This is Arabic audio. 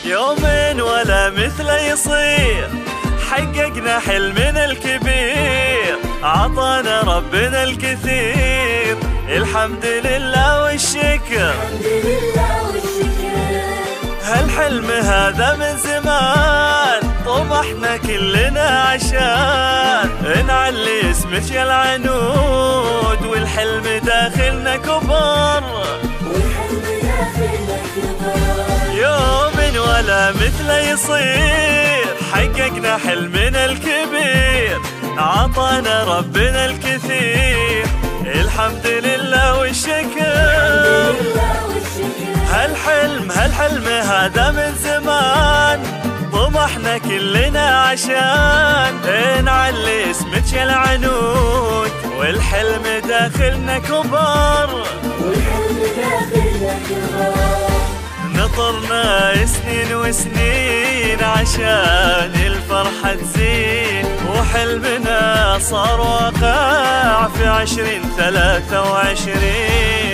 يوم ولا مثله يصير، حققنا حلمنا الكبير، عطانا ربنا الكثير، الحمد لله والشكر. هالحلم هذا من زمان، طمحنا كلنا عشان نعلي اسمك يا العنود، والحلم داخلنا كبر. يوم ولا مثله يصير، حققنا حلمنا الكبير، عطانا ربنا الكثير، الحمد لله والشكر. هالحلم هذا من زمان، طمحنا كلنا عشان نعلي اسمك يا العنود، والحلم داخلنا كبر. نطرنا سنين وسنين عشان الفرحة تزين، وحلمنا صار واقع في 2023.